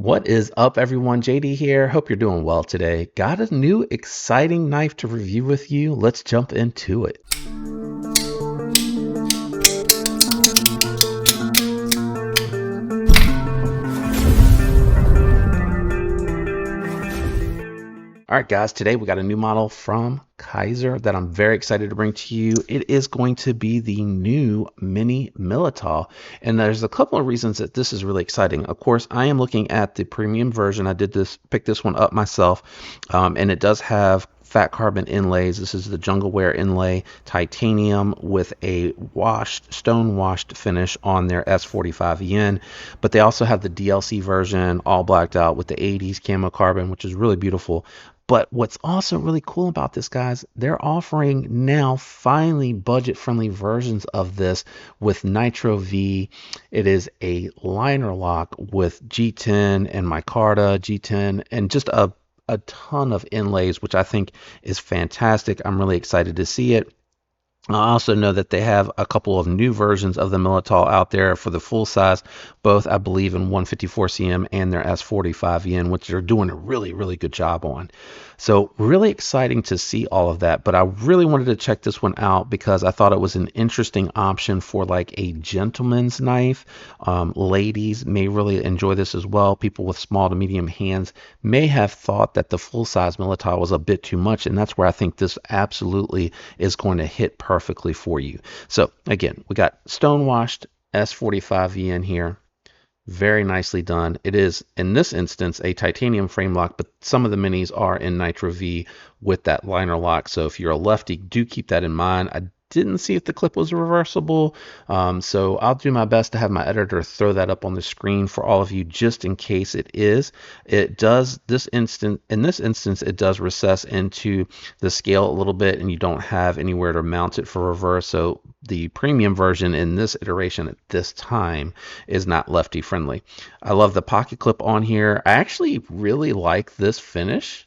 What is up, everyone? JD here. Hope you're doing well today. Got a new exciting knife to review with you. Let's jump into it. All right, guys, today we got a new model from Kizer that I'm very excited to bring to you. It is going to be the new Mini Militaw, and there's a couple of reasons that this is really exciting. Of course, I am looking at the premium version. I pick this one up myself, and it does have fat carbon inlays. This is the jungle wear inlay, titanium with a stone washed finish on their S45 yen. But they also have the DLC version, all blacked out with the 80s camo carbon, which is really beautiful. But what's also really cool about this, guys, they're offering now finally budget-friendly versions of this with Nitro V. It is a liner lock with G10 and micarta G10 and just a ton of inlays, which I think is fantastic. I'm really excited to see it. I also know that they have a couple of new versions of the Militaw out there for the full size, both I believe in 154 cm and their S45 yen, which they're doing a really good job on. So really exciting to see all of that, but I really wanted to check this one out because I thought it was an interesting option for like a gentleman's knife. Ladies may really enjoy this as well. People with small to medium hands may have thought that the full size Militaw was a bit too much, and that's where I think this absolutely is going to hit perfectly for you. So again, we got stonewashed S45 yen here. Very nicely done. It is, in this instance, a titanium frame lock, but some of the minis are in Nitro V with that liner lock. So if you're a lefty, do keep that in mind. I didn't see if the clip was reversible, so I'll do my best to have my editor throw that up on the screen for all of you just in case it is. It does in this instance it does recess into the scale a little bit, and you don't have anywhere to mount it for reverse. So the premium version in this iteration at this time is not lefty friendly. I love the pocket clip on here. I actually really like this finish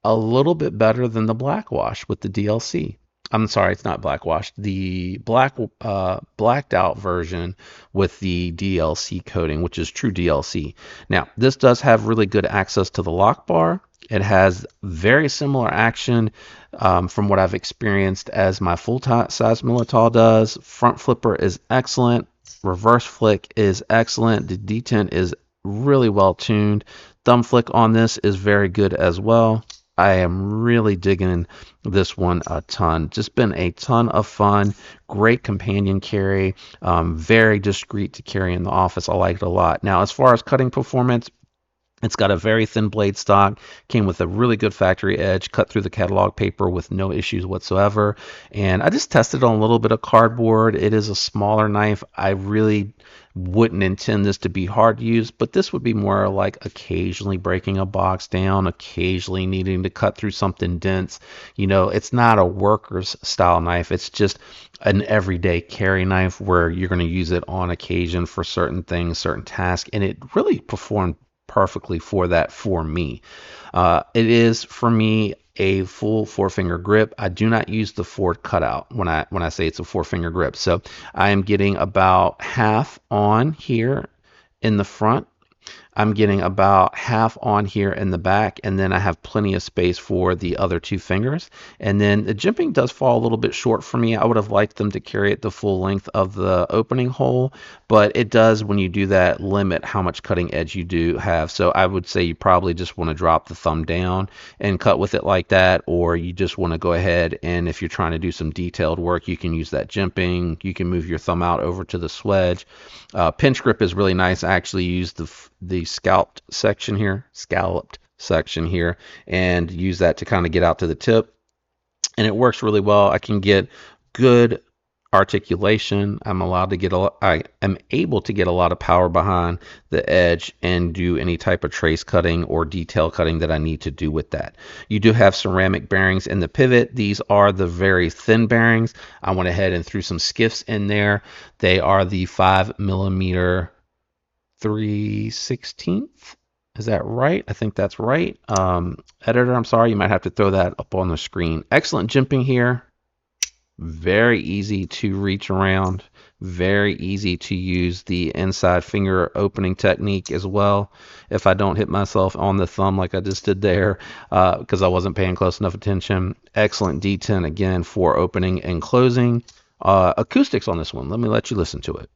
a little bit better than the black wash with the DLC. I'm sorry, it's not black washed. The blacked out version with the DLC coating, which is true DLC. Now, this does have really good access to the lock bar. It has very similar action from what I've experienced as my full-size Militaw does. Front flipper is excellent. Reverse flick is excellent. The detent is really well tuned. Thumb flick on this is very good as well. I am really digging this one a ton. Just been a ton of fun. Great companion carry. Very discreet to carry in the office. I like it a lot. Now, as far as cutting performance, it's got a very thin blade stock, came with a really good factory edge, cut through the catalog paper with no issues whatsoever. And I just tested on a little bit of cardboard. It is a smaller knife. I really wouldn't intend this to be hard to use, but this would be more like occasionally breaking a box down, occasionally needing to cut through something dense. You know, it's not a worker's style knife. It's just an everyday carry knife where you're going to use it on occasion for certain things, certain tasks, and it really performed perfectly for that for me. It is for me a full four-finger grip. I do not use the Ford cutout when I say it's a four-finger grip. So I am getting about half on here in the front. I'm getting about half on here in the back, and then I have plenty of space for the other two fingers. And then the jimping does fall a little bit short for me. I would have liked them to carry it the full length of the opening hole, but it does, when you do that, limit how much cutting edge you do have. So I would say you probably just want to drop the thumb down and cut with it like that, or you just want to go ahead and if you're trying to do some detailed work, you can use that jimping. You can move your thumb out over to the swedge. Pinch grip is really nice. I actually use the scalloped section here and use that to kind of get out to the tip, and it works really well. I can get good articulation. I am able to get a lot of power behind the edge and do any type of trace cutting or detail cutting that I need to do with that. You do have ceramic bearings in the pivot. These are the very thin bearings. I went ahead and threw some skiffs in there. They are the 5mm 3/16. Is that right? I think that's right. Editor, I'm sorry, you might have to throw that up on the screen. Excellent jimping here. Very easy to reach around. Very easy to use the inside finger opening technique as well. If I don't hit myself on the thumb like I just did there, because I wasn't paying close enough attention. Excellent D10 again for opening and closing. Acoustics on this one. Let me let you listen to it.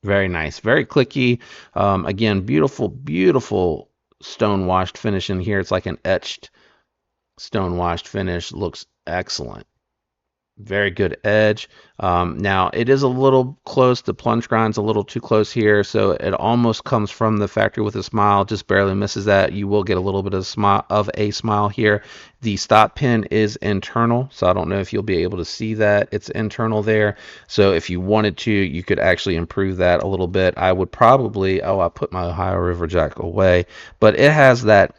Very nice, very clicky. Again, beautiful, beautiful stone washed finish in here. It's like an etched stone washed finish. Looks excellent. Very good edge. Now it is a little close. The plunge grind's a little too close here, so it almost comes from the factory with a smile. Just barely misses that. You will get a little bit of a smile here. The stop pin is internal, so I don't know if you'll be able to see that. It's internal there. So if you wanted to, you could actually improve that a little bit. I would probably. Oh, I put my Ohio River jack away, but it has that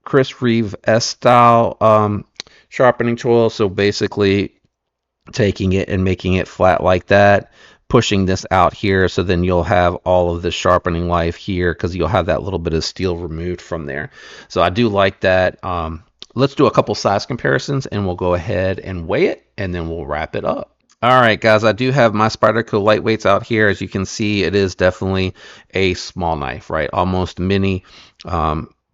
Chris Reeve S style sharpening tool. So basically taking it and making it flat like that, pushing this out here, so then you'll have all of the sharpening life here because you'll have that little bit of steel removed from there. So I do like that. Let's do a couple size comparisons and we'll go ahead and weigh it and then we'll wrap it up. All right, guys, I do have my Spyderco lightweights out here. As you can see, it is definitely a small knife, right? Almost mini.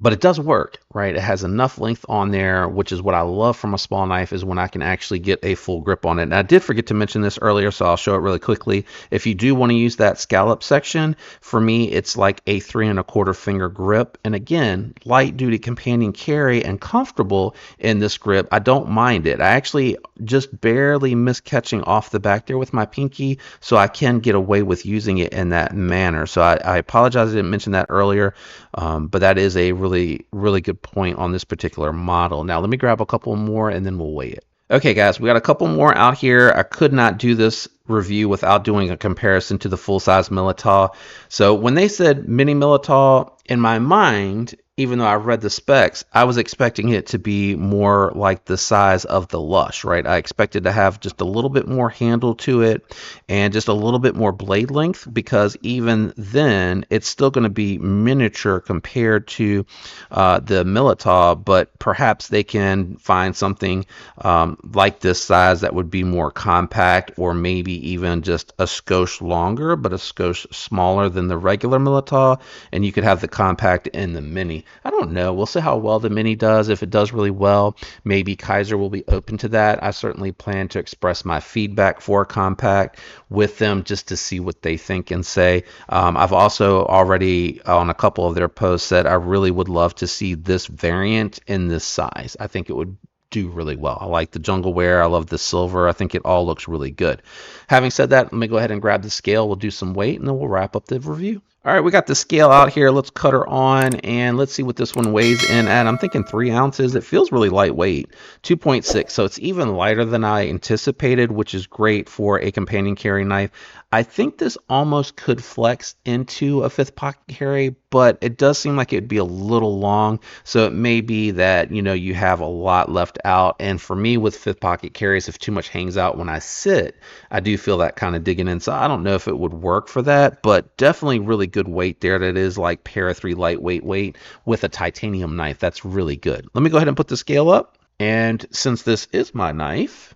But it does work, right? It has enough length on there, which is what I love from a small knife, is when I can actually get a full grip on it. And I did forget to mention this earlier, so I'll show it really quickly. If you do want to use that scallop section, for me, it's like a 3¼ finger grip. And again, light duty companion carry and comfortable in this grip. I don't mind it. I actually just barely miss catching off the back there with my pinky, so I can get away with using it in that manner. So I apologize I didn't mention that earlier, but that is a really good point on this particular model. Now let me grab a couple more and then we'll weigh it. Okay guys, we got a couple more out here. I could not do this review without doing a comparison to the full-size Militaw. So when they said Mini Militaw, in my mind, even though I read the specs, I was expecting it to be more like the size of the Lush, right? I expected to have just a little bit more handle to it and just a little bit more blade length, because even then it's still going to be miniature compared to the Militaw, but perhaps they can find something like this size that would be more compact, or maybe even just a skosh longer, but a skosh smaller than the regular Militaw, and you could have the compact and the mini. I don't know. We'll see how well the mini does. If it does really well, maybe Kizer will be open to that. I certainly plan to express my feedback for compact with them just to see what they think and say. I've also already on a couple of their posts said I really would love to see this variant in this size. I think it would do really well. I like the jungle wear. I love the silver. I think it all looks really good. Having said that, let me go ahead and grab the scale. We'll do some weight and then we'll wrap up the review. All right, we got the scale out here. Let's cut her on and let's see what this one weighs in at. I'm thinking 3 ounces. It feels really lightweight, 2.6. So it's even lighter than I anticipated, which is great for a companion carry knife. I think this almost could flex into a 5th pocket carry, but it does seem like it'd be a little long. So it may be that, you know, you have a lot left out. And for me with 5th pocket carries, if too much hangs out when I sit, I do feel that kind of digging in. So I don't know if it would work for that, but definitely really good weight there. That is like Para 3 lightweight weight with a titanium knife. That's really good. Let me go ahead and put the scale up. And since this is my knife,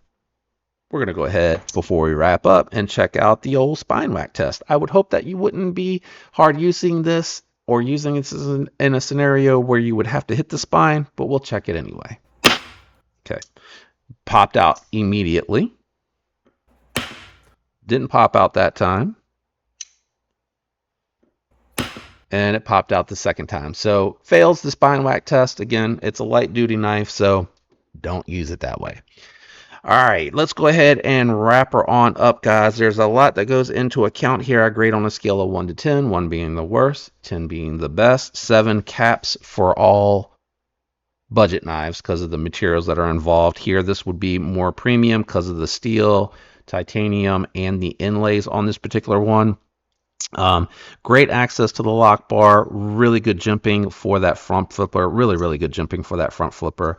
we're going to go ahead before we wrap up and check out the old spine whack test. I would hope that you wouldn't be hard using this or using it in a scenario where you would have to hit the spine, but we'll check it anyway. Okay. Popped out immediately. Didn't pop out that time. And it popped out the second time. So fails the spine whack test. Again, it's a light duty knife, so don't use it that way. All right, let's go ahead and wrap her on up, guys. There's a lot that goes into account here. I grade on a scale of 1 to 10, 1 being the worst, 10 being the best, 7 caps for all budget knives because of the materials that are involved here. This would be more premium because of the steel, titanium, and the inlays on this particular one. Great access to the lock bar, really good jimping for that front flipper, really good jimping for that front flipper.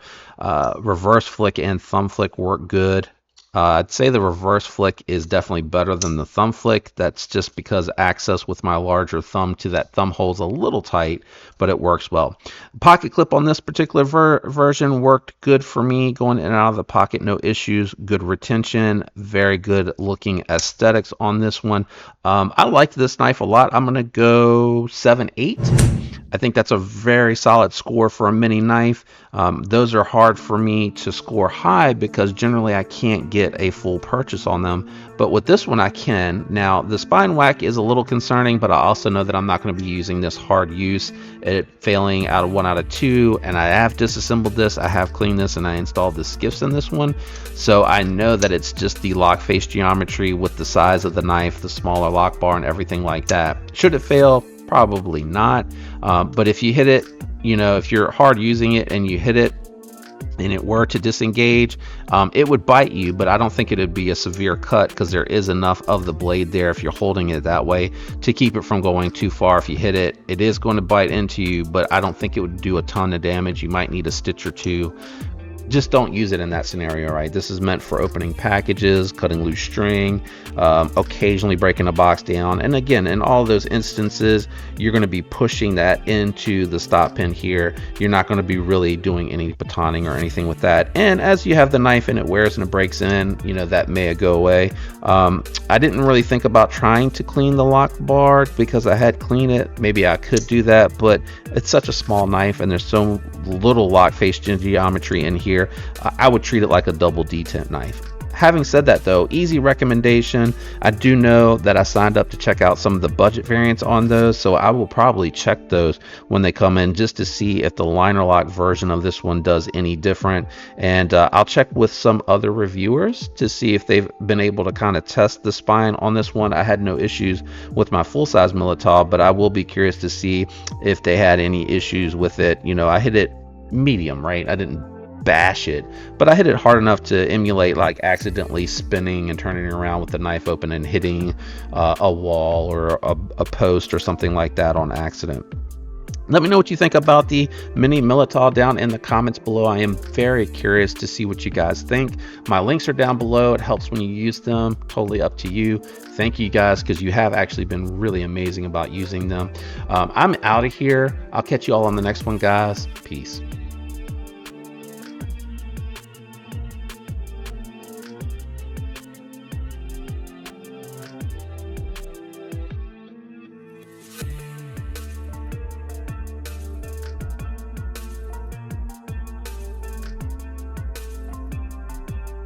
Reverse flick and thumb flick work good. I'd say the reverse flick is definitely better than the thumb flick. That's just because access with my larger thumb to that thumb hole's a little tight, but it works well. Pocket clip on this particular version worked good for me, going in and out of the pocket, no issues, good retention, very good looking aesthetics on this one. I liked this knife a lot. I'm going to go 7.8. I think that's a very solid score for a mini knife. Those are hard for me to score high because generally I can't get a full purchase on them. But with this one I can. Now the spine whack is a little concerning, but I also know that I'm not going to be using this hard use. It failing out of 1 out of 2, and I have disassembled this, I have cleaned this, and I installed the skiffs in this one. So I know that it's just the lock face geometry with the size of the knife, the smaller lock bar, and everything like that. Should it fail? Probably not. But if you hit it, you know, if you're hard using it and you hit it and it were to disengage, it would bite you, but I don't think it would be a severe cut because there is enough of the blade there if you're holding it that way to keep it from going too far. If you hit it, it is going to bite into you, but I don't think it would do a ton of damage. You might need a stitch or two. Just don't use it in that scenario, right? This is meant for opening packages, cutting loose string, occasionally breaking a box down. And again, in all those instances, you're going to be pushing that into the stop pin here. You're not going to be really doing any batoning or anything with that. And as you have the knife and it wears and it breaks in, you know, that may go away. I didn't really think about trying to clean the lock bar because I had cleaned it. Maybe I could do that, but it's such a small knife and there's so little lock face geometry in here. I would treat it like a double detent knife. Having said that though, easy recommendation. I do know that I signed up to check out some of the budget variants on those, so I will probably check those when they come in just to see if the liner lock version of this one does any different. And I'll check with some other reviewers to see if they've been able to kind of test the spine on this one. I had no issues with my full-size Militaw, but I will be curious to see if they had any issues with it. You know, I hit it medium, right? I didn't bash it, but I hit it hard enough to emulate like accidentally spinning and turning around with the knife open and hitting a wall or a post or something like that on accident. Let me know what you think about the Mini Militaw down in the comments below. I am very curious to see what you guys think. My links are down below. It helps when you use them. Totally up to you. Thank you guys, because you have actually been really amazing about using them. I'm out of here. I'll catch you all on the next one, guys. Peace.